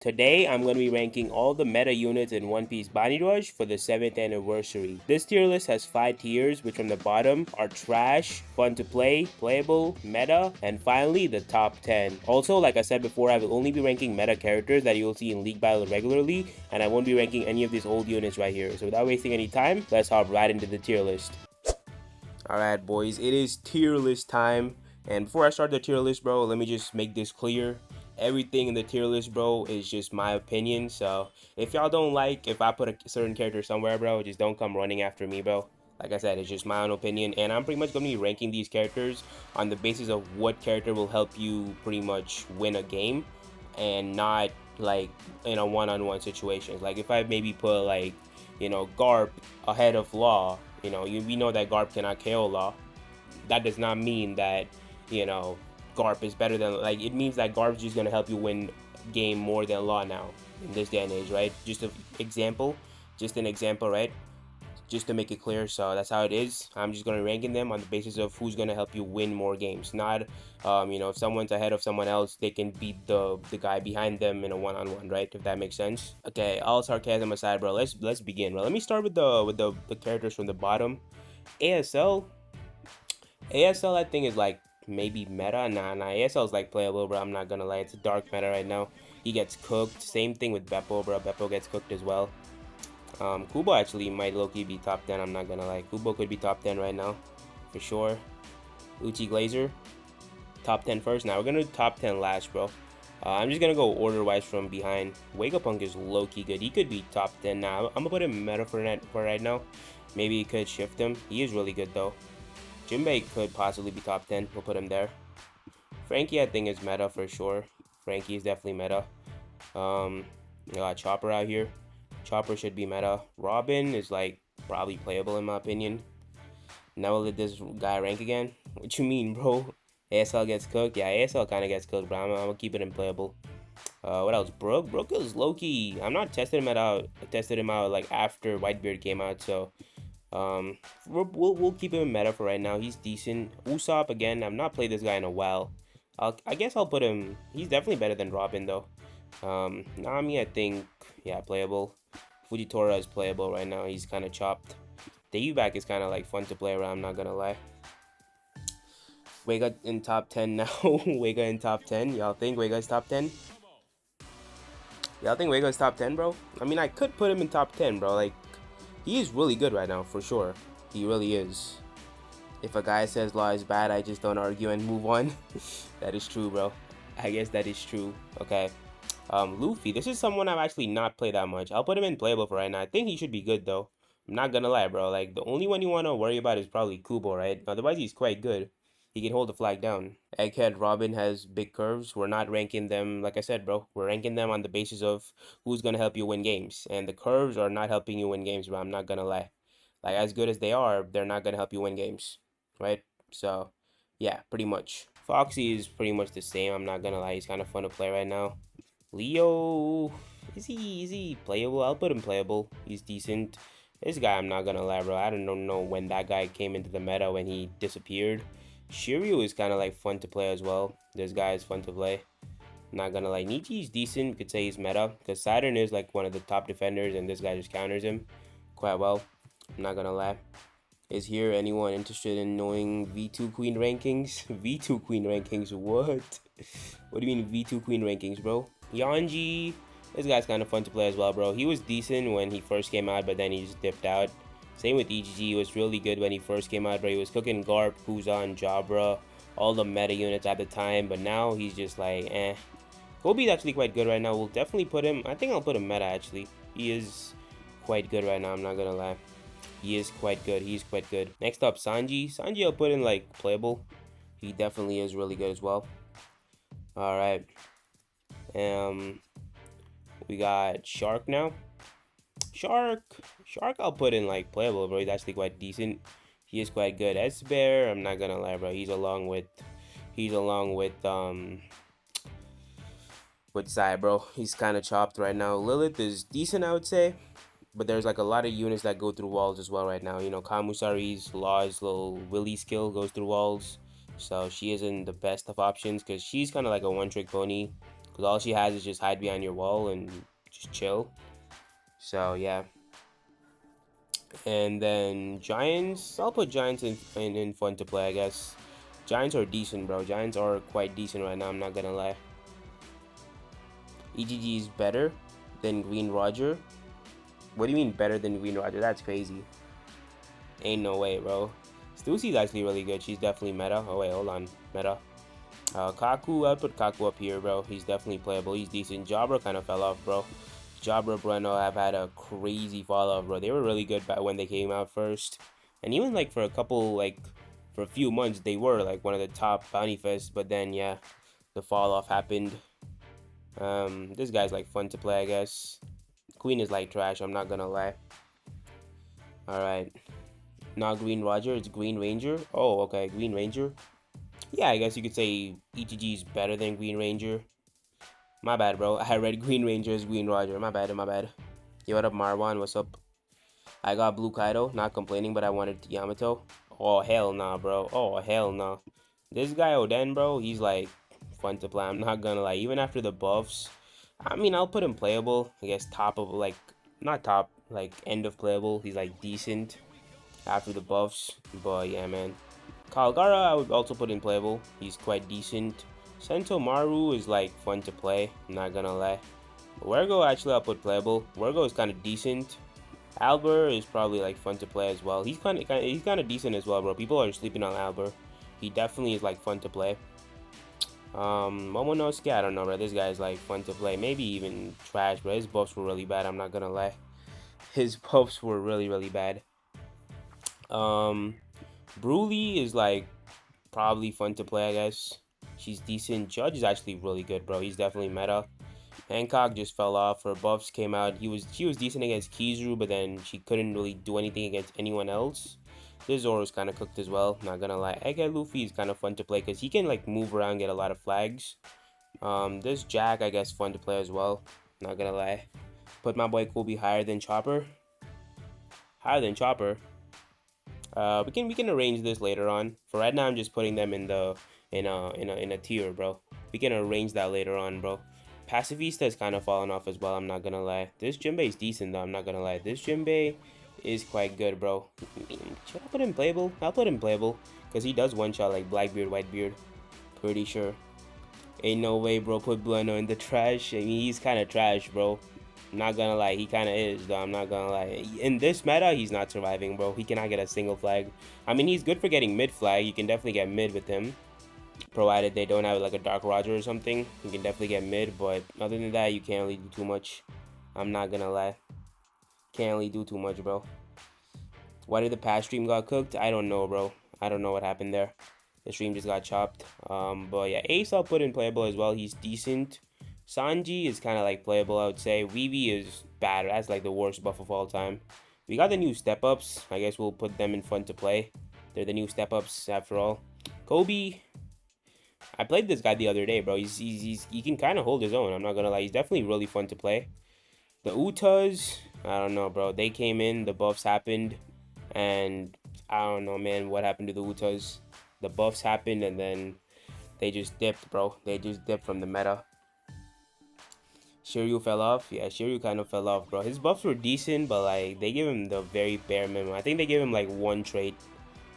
Today, I'm going to be ranking all the meta units in One Piece Body Rush for the 7th anniversary. This tier list has 5 tiers, which from the bottom are trash, fun to play, playable, meta, and finally the top 10. Also, like I said before, I will only be ranking meta characters that you will see in League Battle regularly, and I won't be ranking any of these old units right here. So without wasting any time, let's hop right into the tier list. Alright boys, it is tier list time. And before I start the tier list, bro, let me just make this clear. Everything in the tier list, bro, is just my opinion. So if y'all don't like if I put a certain character somewhere, bro, just don't come running after me, bro. Like I said, it's just my own opinion, and I'm pretty much gonna be ranking these characters on the basis of what character will help you pretty much win a game, and not like in a one-on-one situation. Like if I maybe put like, Garp ahead of Law, we know that Garp cannot KO Law. That does not mean that, Garp is better than, like, it means that Garp's just gonna help you win game more than Law now in this day and age, right? Just an example, right? Just to make it clear. So that's how it is. I'm just gonna ranking them on the basis of who's gonna help you win more games. Not, if someone's ahead of someone else, they can beat the guy behind them in a one-on-one, right? If that makes sense. Okay, all sarcasm aside, bro. Let's begin, bro. Let me start with the characters from the bottom. ASL. ASL, I think, is like maybe meta. Nah, ASL is like playable, bro. I'm not gonna lie, it's a dark meta right now. He gets cooked. Same thing with Beppo, bro. Beppo gets cooked as well. Kubo actually might low-key be top 10, I'm not gonna lie. Kubo could be top 10 right now, for sure. Uchi Glazer, top 10 first. Now we're gonna do top 10 last, bro. I'm just gonna go order-wise from behind. Wegapunk is low-key good. He could be top 10 now. I'm gonna put him meta for right now. Maybe he could shift him. He is really good, though. Jinbei could possibly be top 10. We'll put him there. Frankie, I think, is meta for sure. Frankie is definitely meta. You got Chopper out here. Chopper should be meta. Robin is like probably playable in my opinion. Now let this guy rank again. What you mean, bro? ASL gets cooked. Yeah, ASL kind of gets cooked, but I'm gonna keep it in playable. What else? Brook is low key. I'm not testing him out. I tested him out like after Whitebeard came out, so we'll keep him in meta for right now. He's decent. Usopp again. I've not played this guy in a while. I guess I'll put him. He's definitely better than Robin though. Nami, I think, yeah, playable. Fujitora is playable right now. He's kind of chopped. The back is kind of like fun to play around, I'm not gonna lie. Wega in top 10 now. Wega in top 10. Y'all think Wega's top 10? Y'all think Wega's top 10, bro? I mean, I could put him in top 10, bro. Like, he is really good right now, for sure. He really is. If a guy says Law is bad, I just don't argue and move on. That is true, bro. I guess that is true. Okay. Luffy, this is someone I've actually not played that much. I'll put him in playable for right now. I think he should be good, though. I'm not gonna lie, bro. Like, the only one you want to worry about is probably Kubo, right? Otherwise, he's quite good. He can hold the flag down. Egghead Robin has big curves. We're not ranking them, like I said, bro. We're ranking them on the basis of who's gonna help you win games. And the curves are not helping you win games, bro. I'm not gonna lie. Like, as good as they are, they're not gonna help you win games, right? So, yeah, pretty much. Foxy is pretty much the same. I'm not gonna lie. He's kind of fun to play right now. Leo, is he playable? I'll put him playable. He's decent. This guy, I'm not gonna lie, bro. I don't know when that guy came into the meta, when he disappeared. Shiryu is kind of like fun to play as well. This guy is fun to play. I'm not gonna lie. Nietzsche's decent. You could say he's meta, because Saturn is like one of the top defenders, and this guy just counters him quite well. I'm not gonna lie. Is here anyone interested in knowing V2 Queen rankings? V2 Queen rankings, what? What do you mean V2 Queen rankings, bro? Yanji, this guy's kind of fun to play as well, bro. He was decent when he first came out, but then he just dipped out. Same with EGG, he was really good when he first came out, bro. He was cooking Garp, Kuzan, Jabra, all the meta units at the time, but now he's just like, eh. Kobe's actually quite good right now. We'll definitely put him, I think I'll put him meta, actually. He is quite good right now, I'm not gonna lie. He is quite good. He's quite good. Next up, Sanji. Sanji I'll put in like playable. He definitely is really good as well. Alright. We got Shark now. Shark I'll put in like playable, bro. He's actually quite decent. He is quite good. S-Bear, I'm not gonna lie, bro. He's along with Sai, bro. He's kind of chopped right now. Lilith is decent, I would say. But there's like a lot of units that go through walls as well right now. You know, Kamusari's Law's little Willy skill goes through walls. So she isn't the best of options because she's kind of like a one-trick pony. because all she has is just hide behind your wall and just chill. So yeah. And then Giants, I'll put Giants in fun to play, I guess. Giants are decent, bro. Giants are quite decent right now, I'm not gonna lie. EGG is better than Green Roger. What do you mean better than Green Roger? That's crazy. Ain't no way, bro. Stussy is actually really good. She's definitely meta. Oh wait, hold on. Meta. Kaku, I'd put Kaku up here, bro. He's definitely playable. He's decent. Jabra kind of fell off, bro. Jabra, Breno have had a crazy fall off, bro. They were really good back when they came out first. And even like for a couple, like for a few months, they were like one of the top bounty fests. But then, yeah, the fall off happened. This guy's like fun to play, I guess. Queen is like trash, I'm not gonna lie. Alright. Not Green Roger, it's Green Ranger. Oh, okay, Green Ranger. Yeah, I guess you could say ETG is better than Green Ranger. My bad, bro. I read Green Ranger as Green Roger. My bad, my bad. Yo, what up, Marwan? What's up? I got Blue Kaido. Not complaining, but I wanted Yamato. Oh, hell nah, bro. Oh, hell nah. This guy, Oden, bro, he's like fun to play. I'm not gonna lie. Even after the buffs, I mean, I'll put him playable. I guess top of, like, not top, like, end of playable. He's, like, decent after the buffs. But, yeah, man. Kalgara, I would also put in playable. He's quite decent. Sentomaru is, like, fun to play. I'm not gonna lie. Wergo, actually, I'll put playable. Wergo is kind of decent. Albert is probably, like, fun to play as well. He's kind of decent as well, bro. People are sleeping on Albert. He definitely is, like, fun to play. Momonosuke, I don't know, bro. This guy's like fun to play. Maybe even trash, bro. His buffs were really bad. I'm not gonna lie. His buffs were really, really bad. Broly is like probably fun to play, I guess. She's decent. Judge is actually really good, bro. He's definitely meta. Hancock just fell off. Her buffs came out. She was decent against Kizaru, but then she couldn't really do anything against anyone else. This Zoro's kind of cooked as well, not gonna lie. Egghead Luffy is kind of fun to play because he can like move around, get a lot of flags. This Jack, I guess, fun to play as well, not gonna lie. Put my boy Kobe higher than Chopper. Higher than Chopper. We can arrange this later on. For right now, I'm just putting them in a tier, bro. We can arrange that later on, bro. Pacifista is kind of falling off as well, I'm not gonna lie. This Jinbei is decent though, I'm not gonna lie. This Jinbei is quite good, bro. Should I put him playable? I'll put him playable. Because he does one-shot like Blackbeard, Whitebeard. Pretty sure. Ain't no way, bro. Put Bueno in the trash. I mean, he's kind of trash, bro. I'm not gonna lie. He kind of is, though. I'm not gonna lie. In this meta, he's not surviving, bro. He cannot get a single flag. I mean, he's good for getting mid flag. You can definitely get mid with him. Provided they don't have like a Dark Roger or something. You can definitely get mid. But other than that, you can't really do too much. I'm not gonna lie. Can't really do too much, bro. Why did the past stream got cooked? I don't know, bro. I don't know what happened there. The stream just got chopped. But yeah, Ace I'll put in playable as well. He's decent. Sanji is kind of like playable, I would say. Weeby is bad. That's like the worst buff of all time. We got the new step-ups. I guess we'll put them in fun to play. They're the new step-ups after all. Kobe. I played this guy the other day, bro. He can kind of hold his own. I'm not gonna lie. He's definitely really fun to play. The Utas, I don't know, bro. They came in. The buffs happened. And I don't know, man, what happened to the Utas. The buffs happened and then they just dipped, bro. They just dipped from the meta. Shiryu fell off. Yeah, Shiryu kind of fell off, bro. His buffs were decent, but like they gave him the very bare minimum. I think they gave him like one trait.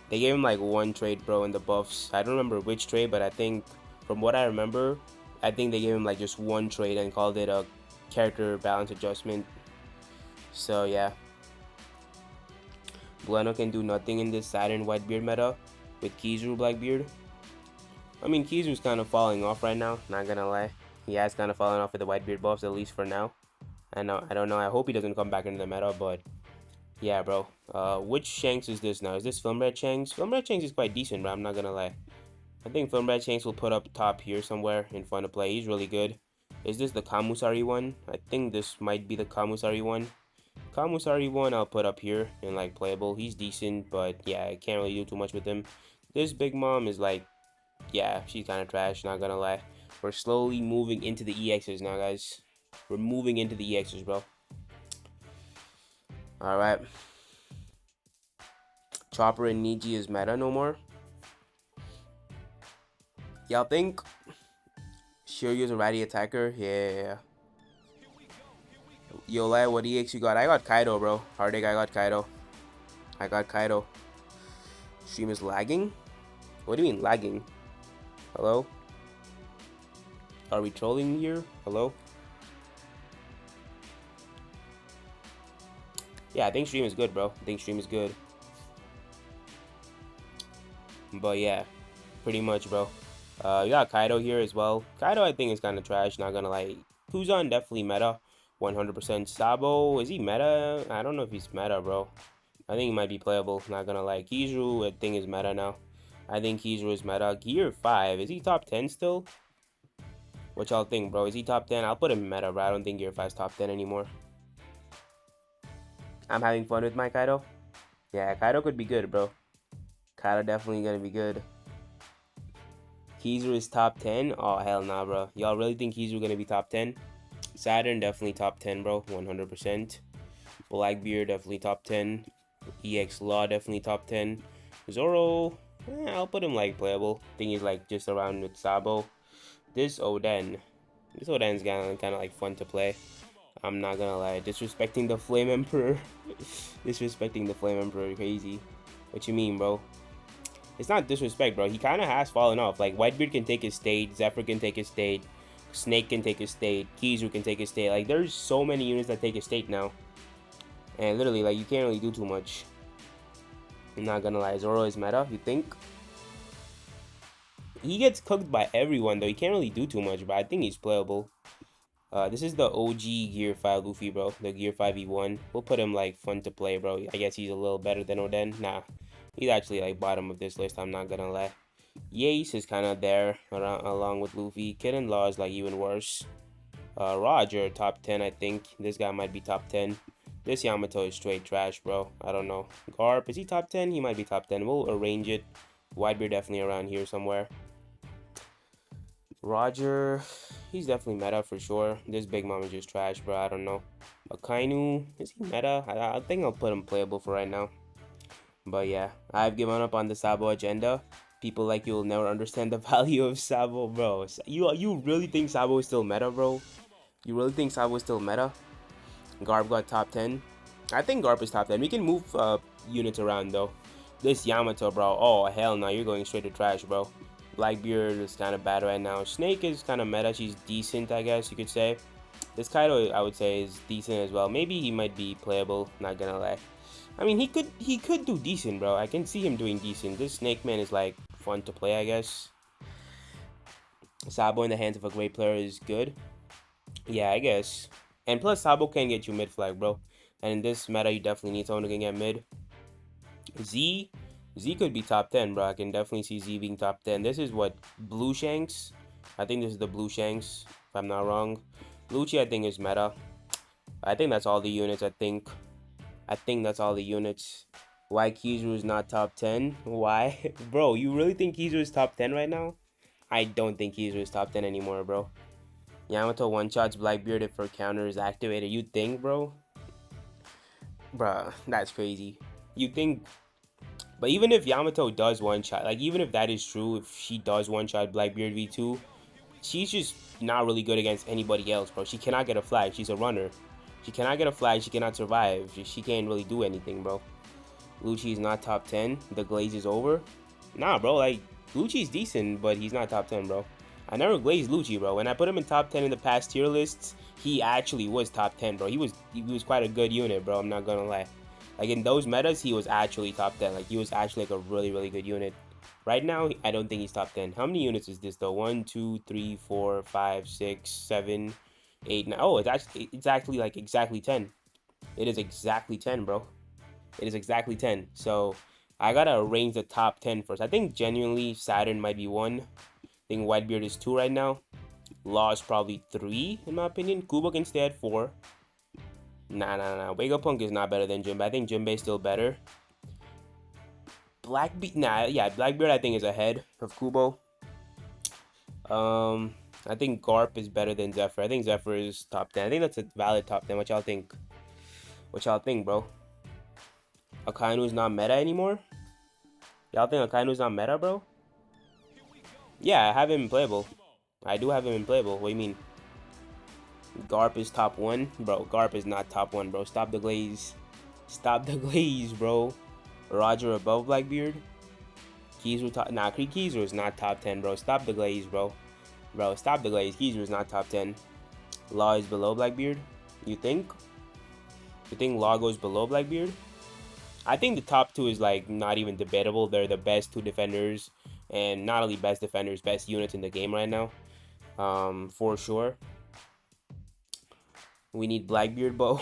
They gave him like one trait, bro, in the buffs. I don't remember which trait, but I think from what I remember, I think they gave him like just one trait and called it a character balance adjustment. So yeah. Bueno can do nothing in this Saturn Whitebeard meta with Kizaru Blackbeard. I mean, Kizaru's kind of falling off right now, not gonna lie. He has kind of fallen off with the Whitebeard buffs, at least for now. I don't know. I hope he doesn't come back into the meta, but yeah, bro. Which Shanks is this now? Is this Film Red Shanks? Film Red Shanks is quite decent, bro. I'm not gonna lie. I think Film Red Shanks will put up top here somewhere in fun to play. He's really good. Is this the Kamusari one? I think this might be the Kamusari one. Kamusari one I'll put up here in like playable. He's decent, but yeah, I can't really do too much with him. This Big Mom is like, yeah, she's kind of trash, not gonna lie. We're slowly moving into the EXs now, guys. We're moving into the EXs, bro. Alright. Chopper and Niji is meta no more. Y'all think Shiryu's a ratty attacker. Yeah. Yo, Lai, what EX you got? I got Kaido, bro. Hardik, I got Kaido. I got Kaido. Stream is lagging? What do you mean lagging? Hello? Are we trolling here? Hello? Yeah, I think stream is good, bro. I think stream is good. But yeah, pretty much, bro. You got Kaido here as well. Kaido, I think, is kind of trash, not gonna lie. Kuzan, definitely meta. 100%. Sabo, is he meta? I don't know if he's meta, bro. I think he might be playable, not gonna lie. Kizaru, I think, is meta now. I think Kizaru is meta. Gear 5, is he top 10 still? What y'all think, bro? Is he top 10? I'll put him meta, bro. I don't think Gear 5 is top 10 anymore. I'm having fun with my Kaido. Yeah, Kaido could be good, bro. Kaido definitely gonna be good. Kizaru is top 10? Oh, hell nah, bro. Y'all really think Kizaru gonna be top 10? Saturn, definitely top 10, bro. 100%. Blackbeard, definitely top 10. EX Law, definitely top 10. Zoro, I'll put him like playable. I think he's like just around with Sabo. This Oden's kind of like fun to play. I'm not gonna lie. Disrespecting the Flame Emperor. Disrespecting the Flame Emperor, crazy. What you mean, bro? It's not disrespect, bro. He kind of has fallen off. Like, Whitebeard can take his state. Zephyr can take his state. Snake can take his state. Kizaru can take his state. Like, there's so many units that take his state now. And literally, like, you can't really do too much. I'm not gonna lie. Zoro is meta, you think? He gets cooked by everyone, though. He can't really do too much, but I think he's playable. This is the OG Gear 5 Luffy, bro. The Gear 5 E1. We'll put him, like, fun to play, bro. I guess he's a little better than Oden. Nah. He's actually, like, bottom of this list. I'm not gonna lie. Yace is kind of there, along with Luffy. Kid and Law is, like, even worse. Roger, top 10, I think. This guy might be top 10. This Yamato is straight trash, bro. I don't know. Garp, is he top 10? He might be top 10. We'll arrange it. Whitebeard definitely around here somewhere. Roger, he's definitely meta for sure. This Big Mom is just trash, bro. I don't know. Akainu, is he meta? I think I'll put him playable for right now. But yeah, I've given up on the Sabo agenda. People like you will never understand the value of Sabo, bro. You really think Sabo is still meta, bro? You really think Sabo is still meta? Garp got top 10. I think Garp is top 10. We can move units around, though. This Yamato, bro. Oh, hell no. You're going straight to trash, bro. Blackbeard is kind of bad right now. Snake is kind of meta. She's decent, I guess you could say. This Kaido, I would say, is decent as well. Maybe he might be playable. Not gonna lie. I mean, he could do decent, bro. I can see him doing decent. This Snake Man is, like, fun to play, I guess. Sabo in the hands of a great player is good. Yeah, I guess. And plus, Sabo can get you mid flag, bro. And in this meta, you definitely need someone who can get mid. Z could be top 10, bro. I can definitely see Z being top 10. This is what? Blue Shanks? I think this is the Blue Shanks, if I'm not wrong. Lucci, I think, is meta. I think that's all the units, I think that's all the units. Why Kizaru is not top 10? Why? Bro, you really think Kizaru is top 10 right now? I don't think Kizaru is top 10 anymore, bro. Yamato one-shots Blackbeard if her counter is activated. You think, bro? Bruh, that's crazy. You think... But even if Yamato does one-shot, like, even if that is true, if she does one-shot Blackbeard V2, she's just not really good against anybody else, bro. She cannot get a flag. She's a runner. She cannot get a flag. She cannot survive. She can't really do anything, bro. Lucci is not top 10. The glaze is over. Nah, bro, like, Lucci's decent, but he's not top 10, bro. I never glazed Lucci, bro. When I put him in top 10 in the past tier lists, he actually was top 10, bro. He was quite a good unit, bro. I'm not gonna lie. Like, in those metas, he was actually top 10. Like, he was actually, like, a really, really good unit. Right now, I don't think he's top 10. How many units is this, though? 1, 2, 3, 4, 5, 6, 7, 8, 9. Oh, it's actually, like, exactly 10. It is exactly 10, bro. It is exactly 10. So, I gotta arrange the top 10 first. I think, genuinely, Saturn might be 1. I think Whitebeard is 2 right now. Law is probably 3, in my opinion. Kubo can stay at 4. Nah. Vegapunk is not better than Jinbei. I think Jinbei is still better. Blackbeard, Blackbeard I think is ahead of Kubo. I think Garp is better than Zephyr. I think Zephyr is top 10. I think that's a valid top 10. What y'all think? What y'all think, bro? Akainu is not meta anymore? Y'all think Akainu is not meta, bro? Yeah, I have him playable. I do have him in playable. What do you mean? Garp is top 1? Bro, Garp is not top 1, bro. Stop the glaze. Stop the glaze, bro. Roger above Blackbeard. Kizaru top... Nah, Kizaru is not top 10, bro. Stop the glaze, bro. Bro, stop the glaze. Kizaru is not top 10. Law is below Blackbeard? You think? You think Law goes below Blackbeard? I think the top 2 is, like, not even debatable. They're the best 2 defenders. And not only best defenders, best units in the game right now. For sure. We need Blackbeard, bro.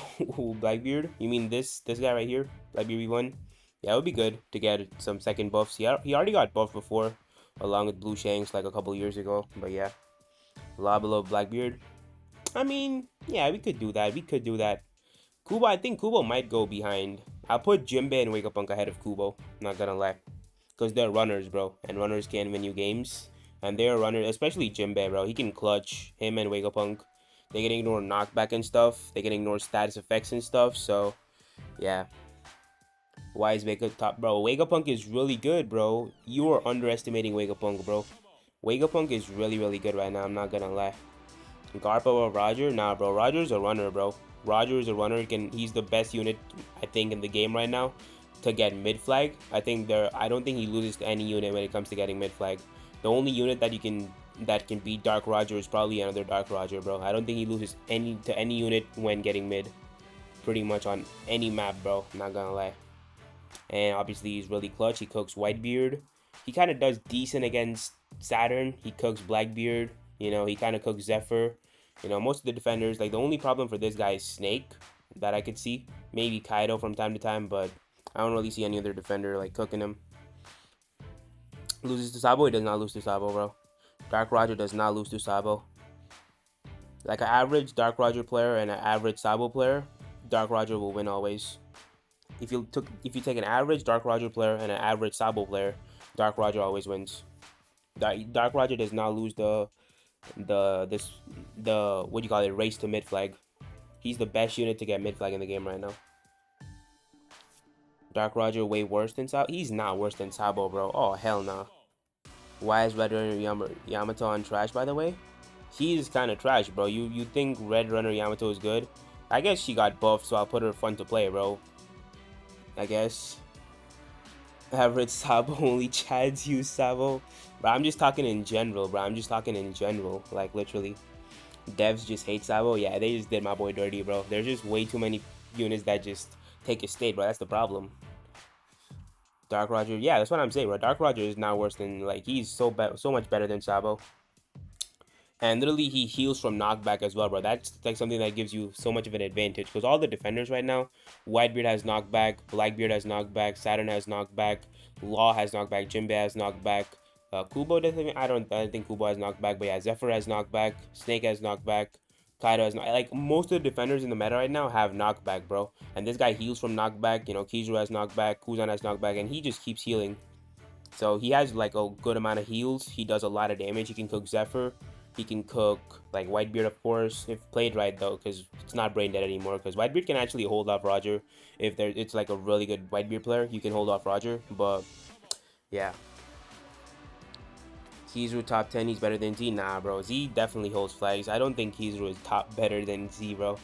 Blackbeard? You mean this guy right here? Blackbeard V1? Yeah, it would be good to get some second buffs. He already got buffed before, along with Blue Shanks like a couple years ago. But yeah, Law below Blackbeard. I mean, yeah, we could do that. We could do that. Kubo, I think Kubo might go behind. I'll put Jinbei and Wake Up Punk ahead of Kubo. Not gonna lie. Because they're runners, bro. And runners can win you games. And they're runners, especially Jinbei, bro. He can clutch him and Wake Up Punk. They can ignore knockback and stuff. They can ignore status effects and stuff. So, yeah. Why is Wake Up top, bro? Wake Up Punk is really good, bro. You are underestimating Wake Up Punk, bro. Wake Up Punk is really, really good right now. I'm not gonna lie. Garpa or Roger? Nah, bro. Roger's a runner, bro. Roger is a runner. He's the best unit, I think, in the game right now to get mid flag. I don't think he loses to any unit when it comes to getting mid flag. The only unit that can beat Dark Roger is probably another Dark Roger, bro. I don't think he loses to any unit when getting mid. Pretty much on any map, bro. I'm not gonna lie. And obviously he's really clutch. He cooks Whitebeard. He kind of does decent against Saturn. He cooks Blackbeard. You know, he kind of cooks Zephyr. You know, most of the defenders, like the only problem for this guy is Snake that I could see. Maybe Kaido from time to time, but I don't really see any other defender like cooking him. Loses to Sabo? He does not lose to Sabo, bro. Dark Roger does not lose to Sabo. Like an average Dark Roger player and an average Sabo player, Dark Roger will win always. If you take an average Dark Roger player and an average Sabo player, Dark Roger always wins. Dark Roger does not lose the what do you call it, race to mid flag. He's the best unit to get mid flag in the game right now. Dark Roger way worse than Sabo? He's not worse than Sabo, bro. Oh, hell nah. Why is Red Runner Yamato on trash, by the way? He's kind of trash, bro. You think Red Runner Yamato is good? I guess she got buffed, so I'll put her fun to play, bro. I guess. Average Sabo, only Chads use Sabo. Bro, I'm just talking in general, bro. I'm just talking in general. Like, literally. Devs just hate Sabo. Yeah, they just did my boy dirty, bro. There's just way too many units that just take his state, bro. That's the problem. Dark Roger, yeah, that's what I'm saying, bro. Dark Roger is not worse than, like, he's so much better than Sabo. And literally, he heals from knockback as well, bro. That's like something that gives you so much of an advantage. Because all the defenders right now, Whitebeard has knockback, Blackbeard has knockback, Saturn has knockback, Law has knockback, Jinbei has knockback. Kubo doesn't. I don't think Kubo has knockback, but yeah, Zephyr has knockback, Snake has knockback, Kaido has like most of the defenders in the meta right now have knockback, bro. And this guy heals from knockback. You know, Kizaru has knockback, Kuzan has knockback, and he just keeps healing. So he has like a good amount of heals. He does a lot of damage. He can cook Zephyr. He can cook like Whitebeard, of course, if played right though, because it's not brain dead anymore. Because Whitebeard can actually hold off Roger if it's like a really good Whitebeard player. You can hold off Roger, but yeah. Kizaru top 10, he's better than Z? Nah, bro. Z definitely holds flags. I don't think Kizaru is top better than Z, bro.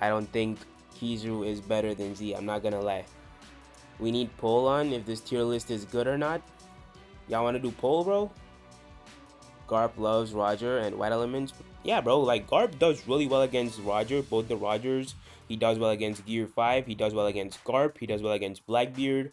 I don't think Kizaru is better than Z. I'm not gonna lie. We need poll on if this tier list is good or not. Y'all want to do poll, bro? Garp loves Roger and White Elements. Yeah, bro. Like, Garp does really well against Roger. Both the Rogers. He does well against Gear 5. He does well against Garp. He does well against Blackbeard.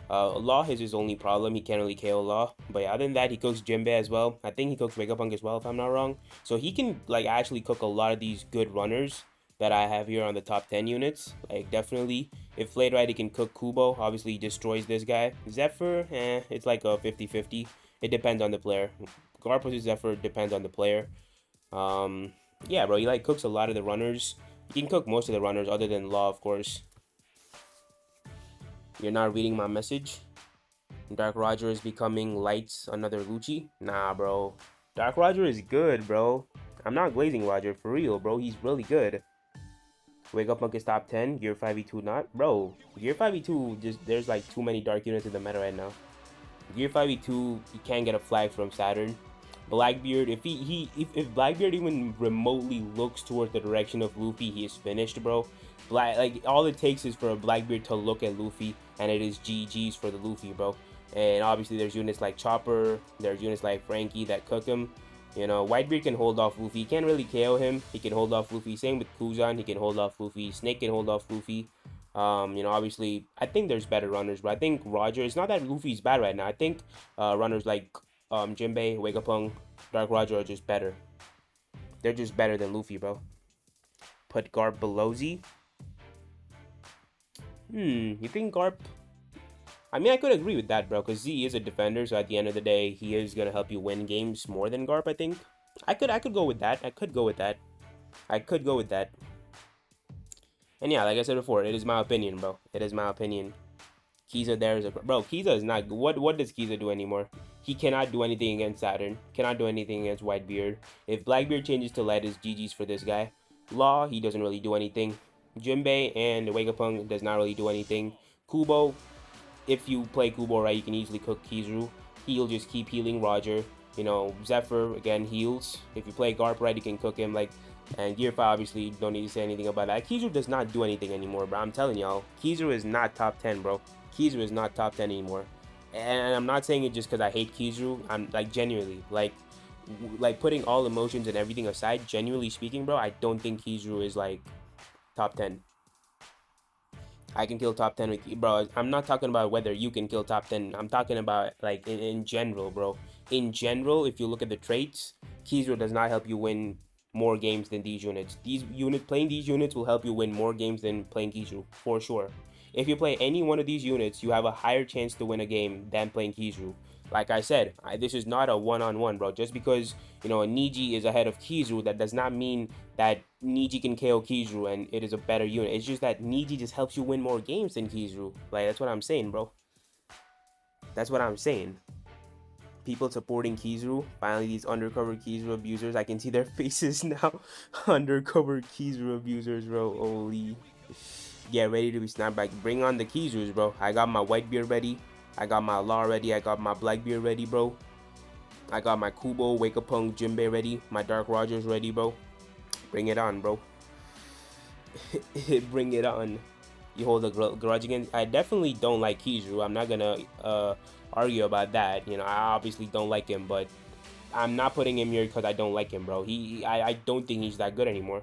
Law is his only problem. He can't really KO Law. But yeah, other than that, he cooks Jinbei as well. I think he cooks Wake Up Punk as well, if I'm not wrong. So he can, like, actually cook a lot of these good runners that I have here on the top 10 units. Like, definitely. If played right, he can cook Kubo. Obviously, he destroys this guy. Zephyr, it's like a 50-50. It depends on the player. Garp versus Zephyr depends on the player. Yeah, bro, he, like, cooks a lot of the runners. He can cook most of the runners other than Law, of course. You're not reading my message. Dark Roger is becoming lights another Lucci. Nah, bro. Dark Roger is good, bro. I'm not glazing Roger, for real, bro. He's really good. Wake Up Punk is top 10. Gear 5v2 not. Bro, Gear 5v2, just there's like too many dark units in the meta right now. Gear 5v2, you can't get a flag from Saturn. Blackbeard, if Blackbeard even remotely looks towards the direction of Luffy, he is finished, bro. Like all it takes is for a Blackbeard to look at Luffy, and it is GG's for the Luffy, bro. And obviously there's units like Chopper, there's units like Frankie that cook him. You know, Whitebeard can hold off Luffy. He can't really KO him. He can hold off Luffy. Same with Kuzan. He can hold off Luffy. Snake can hold off Luffy. You know, obviously, I think there's better runners, but I think Roger. It's not that Luffy's bad right now. I think runners like Jinbei, Wegapunk, Dark Roger are just better. They're just better than Luffy, bro. Put Garp below Z. You think Garp? I mean, I could agree with that, bro, because Z is a defender, so at the end of the day, he is gonna help you win games more than Garp, I think. I could go with that. I could go with that. I could go with that. And yeah, like I said before, it is my opinion, bro. It is my opinion. Kiza there is a bro. Kiza is not. What does Kiza do anymore? He cannot do anything against Saturn. Cannot do anything against Whitebeard. If Blackbeard changes to Lead, is GG's for this guy. Law, he doesn't really do anything. Jinbei and Wegapunk does not really do anything. Kubo, if you play Kubo right, you can easily cook Kizaru. He'll just keep healing Roger. You know, Zephyr again heals. If you play Garp right, you can cook him like. And Gear 5, obviously, don't need to say anything about that. Kizaru does not do anything anymore, bro. I'm telling y'all, Kizaru is not top 10, bro. Kizaru is not top 10 anymore. And I'm not saying it just because I hate Kizaru. I'm like genuinely, like putting all emotions and everything aside, genuinely speaking, bro, I don't think Kizaru is like top 10. I can kill top 10 with you, bro. I'm not talking about whether you can kill top 10. I'm talking about like in general, bro. In general, if you look at the traits, Kizaru does not help you win more games than these units. Playing these units will help you win more games than playing Kizaru, for sure. If you play any one of these units, you have a higher chance to win a game than playing Kizaru. Like I said, this is not a one-on-one, bro. Just because, you know, a Niji is ahead of Kizaru, that does not mean that Niji can KO Kizaru and it is a better unit. It's just that Niji just helps you win more games than Kizaru. Like, that's what I'm saying, bro. That's what I'm saying. People supporting Kizaru. Finally, these undercover Kizaru abusers. I can see their faces now. Undercover Kizaru abusers, bro. Holy. Get ready to be snapped back. Bring on the Kizarus, bro. I got my Whitebeard ready. I got my Law ready. I got my Blackbeard ready, bro. I got my Kubo, Wegapunk, Jinbei ready. My Dark Rogers ready, bro. Bring it on, bro. Bring it on. You hold a grudge against. I definitely don't like Kizaru. I'm not gonna argue about that. You know, I obviously don't like him, but I'm not putting him here because I don't like him, bro. I don't think he's that good anymore.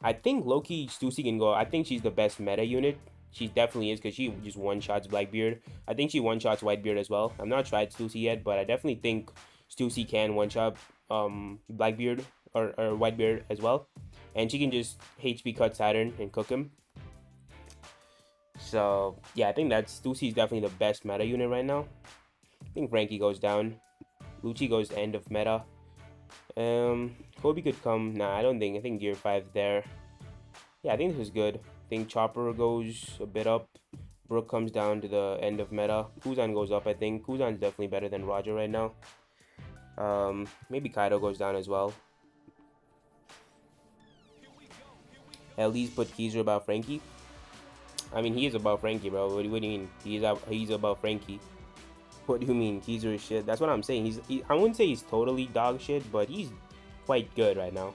I think Loki Stussy can go. I think she's the best meta unit. She definitely is because she just one-shots Blackbeard. I think she one-shots Whitebeard as well. I've not tried Stussy yet, but I definitely think Stussy can one-shot Blackbeard or Whitebeard as well. And she can just HP cut Saturn and cook him. So, yeah, I think that's Stussy's definitely the best meta unit right now. I think Frankie goes down. Lucci goes end of meta. Kobe could come. Nah, I don't think. I think Gear 5 there. Yeah, I think this is good. I think Chopper goes a bit up. Brook comes down to the end of meta. Kuzan goes up, I think. Kuzan's definitely better than Roger right now. Maybe Kaido goes down as well. At least put Kizaru above Frankie. I mean, he is above Frankie, bro. What do you mean? He's above Frankie. What do you mean? Kizaru is shit. That's what I'm saying. I wouldn't say he's totally dog shit, but he's quite good right now.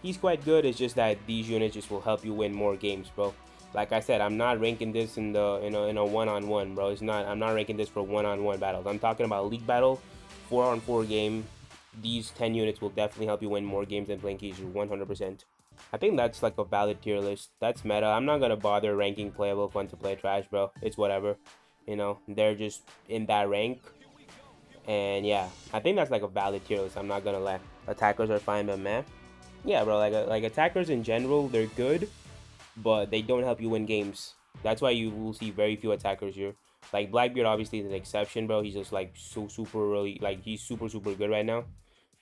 He's quite good. It's just that these units just will help you win more games, bro. Like I said, I'm not ranking this in a one-on-one, bro. It's not. I'm not ranking this for one-on-one battles. I'm talking about league battle, 4-on-4 game. These 10 units will definitely help you win more games than playing Kizaru, 100%. I think that's like a valid tier list. That's meta. I'm not gonna bother ranking playable, fun to play, trash, bro. It's whatever. You know, they're just in that rank. And yeah, I think that's like a valid tier list. I'm not gonna lie. Attackers are fine, but man, yeah, bro. Like attackers in general, they're good, but they don't help you win games. That's why you will see very few attackers here. Like Blackbeard obviously is an exception, bro. He's just like so super really like he's super good right now.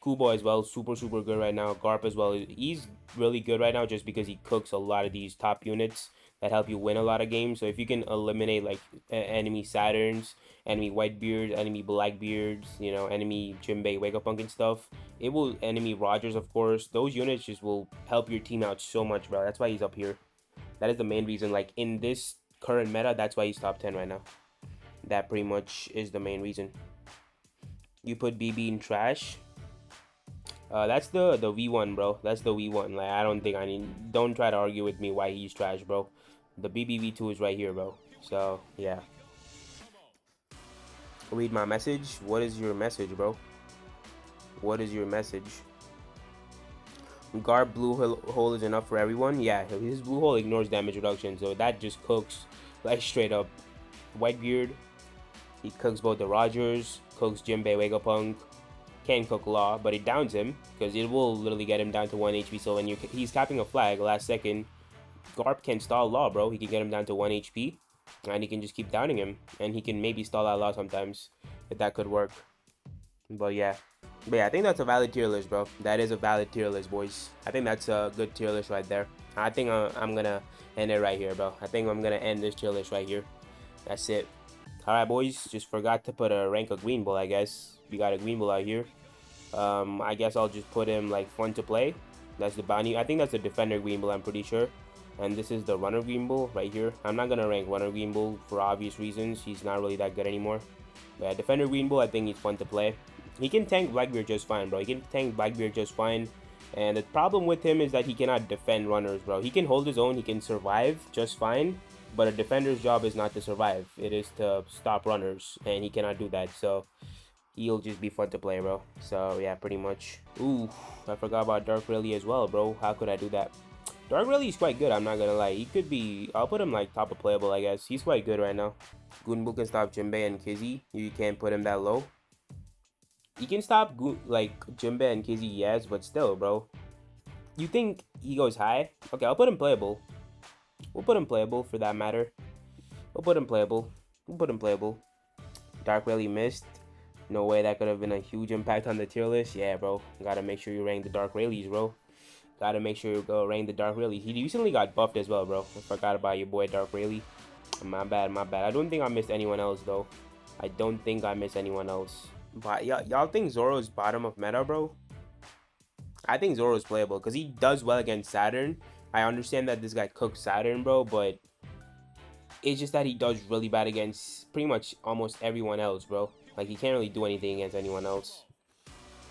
Kubo as well, super good right now. Garp as well, he's really good right now just because he cooks a lot of these top units that help you win a lot of games. So if you can eliminate like enemy Saturns, enemy Whitebeards, enemy Blackbeards, you know, enemy Jinbei, Wegapunk and stuff, it will enemy Rogers, of course. Those units just will help your team out so much, bro. That's why he's up here. That is the main reason. Like in this current meta, that's why he's top 10 right now. That pretty much is the main reason. You put BB in trash. That's the V1, bro. That's the V1. Like, I don't think I need. Don't try to argue with me why he's trash, bro. The BBV2 is right here, bro. So yeah. Read my message. What is your message, bro? What is your message? Guard blue hole is enough for everyone. Yeah, his blue hole ignores damage reduction, so that just cooks like straight up. Whitebeard, he cooks both the Rogers, cooks Jinbei Vegapunk, can cook Law, but it downs him because it will literally get him down to 1 HP. So when he's capping a flag last second, Garp can stall Law, bro. He can get him down to 1 HP, and he can just keep downing him, and he can maybe stall out Law sometimes if that could work. But yeah. But yeah, I think that's a valid tier list, bro. That is a valid tier list, boys. I think that's a good tier list right there. I think I'm gonna end it right here, bro. I think I'm gonna end this tier list right here. That's it. Alright, boys. Just forgot to put a rank of Green Bull, I guess. We got a Green Bull out here. I guess I'll just put him like fun to play. That's the bounty. I think that's the defender Green Bull, I'm pretty sure. And this is the runner Green Bull right here. I'm not gonna rank runner Green Bull for obvious reasons. He's not really that good anymore. But yeah, defender Green Bull, I think he's fun to play. He can tank Blackbeard just fine, bro. He can tank Blackbeard just fine. And the problem with him is that he cannot defend runners, bro. He can hold his own. He can survive just fine. But a defender's job is not to survive. It is to stop runners. And he cannot do that. So he'll just be fun to play, bro. So yeah, pretty much. Ooh, I forgot about Dark Rayleigh as well, bro. How could I do that? Dark Rayleigh is quite good, I'm not gonna lie. He could be... I'll put him like top of playable, I guess. He's quite good right now. Gunbu can stop Jinbei and Kizzy. You can't put him that low. He can stop like Jinbei and Kizzy, yes, but still, bro. You think he goes high? Okay, I'll put him playable. We'll put him playable for that matter. We'll put him playable. We'll put him playable. Dark Rayleigh missed. No way that could have been a huge impact on the tier list. Yeah, bro. Gotta make sure you rank the Dark Rayleighs, bro. Gotta make sure you go rank the Dark Rayleigh. He recently got buffed as well, bro. I forgot about your boy Dark Rayleigh. My bad, my bad. I don't think I missed anyone else, though. I don't think I missed anyone else. But y'all think Zoro's bottom of meta, bro? I think Zoro's playable because he does well against Saturn. I understand that this guy cooks Saturn, bro, but it's just that he does really bad against pretty much almost everyone else, bro. Like, he can't really do anything against anyone else.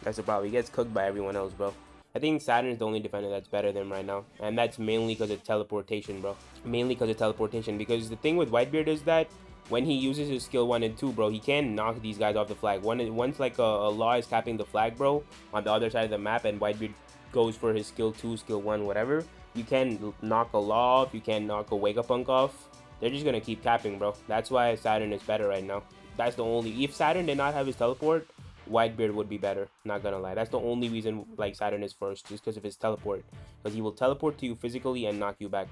That's the problem. He gets cooked by everyone else, bro. I think Saturn's the only defender that's better than him right now. And that's mainly because of teleportation, bro. Mainly because of teleportation. Because the thing with Whitebeard is that when he uses his skill 1 and 2, bro, he can knock these guys off the flag. Once like a Law is capping the flag, bro, on the other side of the map, and Whitebeard goes for his skill 2, skill 1, whatever, you can knock a Law off, you can knock a Vegapunk off. They're just gonna keep capping, bro. That's why Saturn is better right now. That's the only... If Saturn did not have his teleport, Whitebeard would be better, not gonna lie. That's the only reason like Saturn is first, just because of his teleport. Because he will teleport to you physically and knock you back.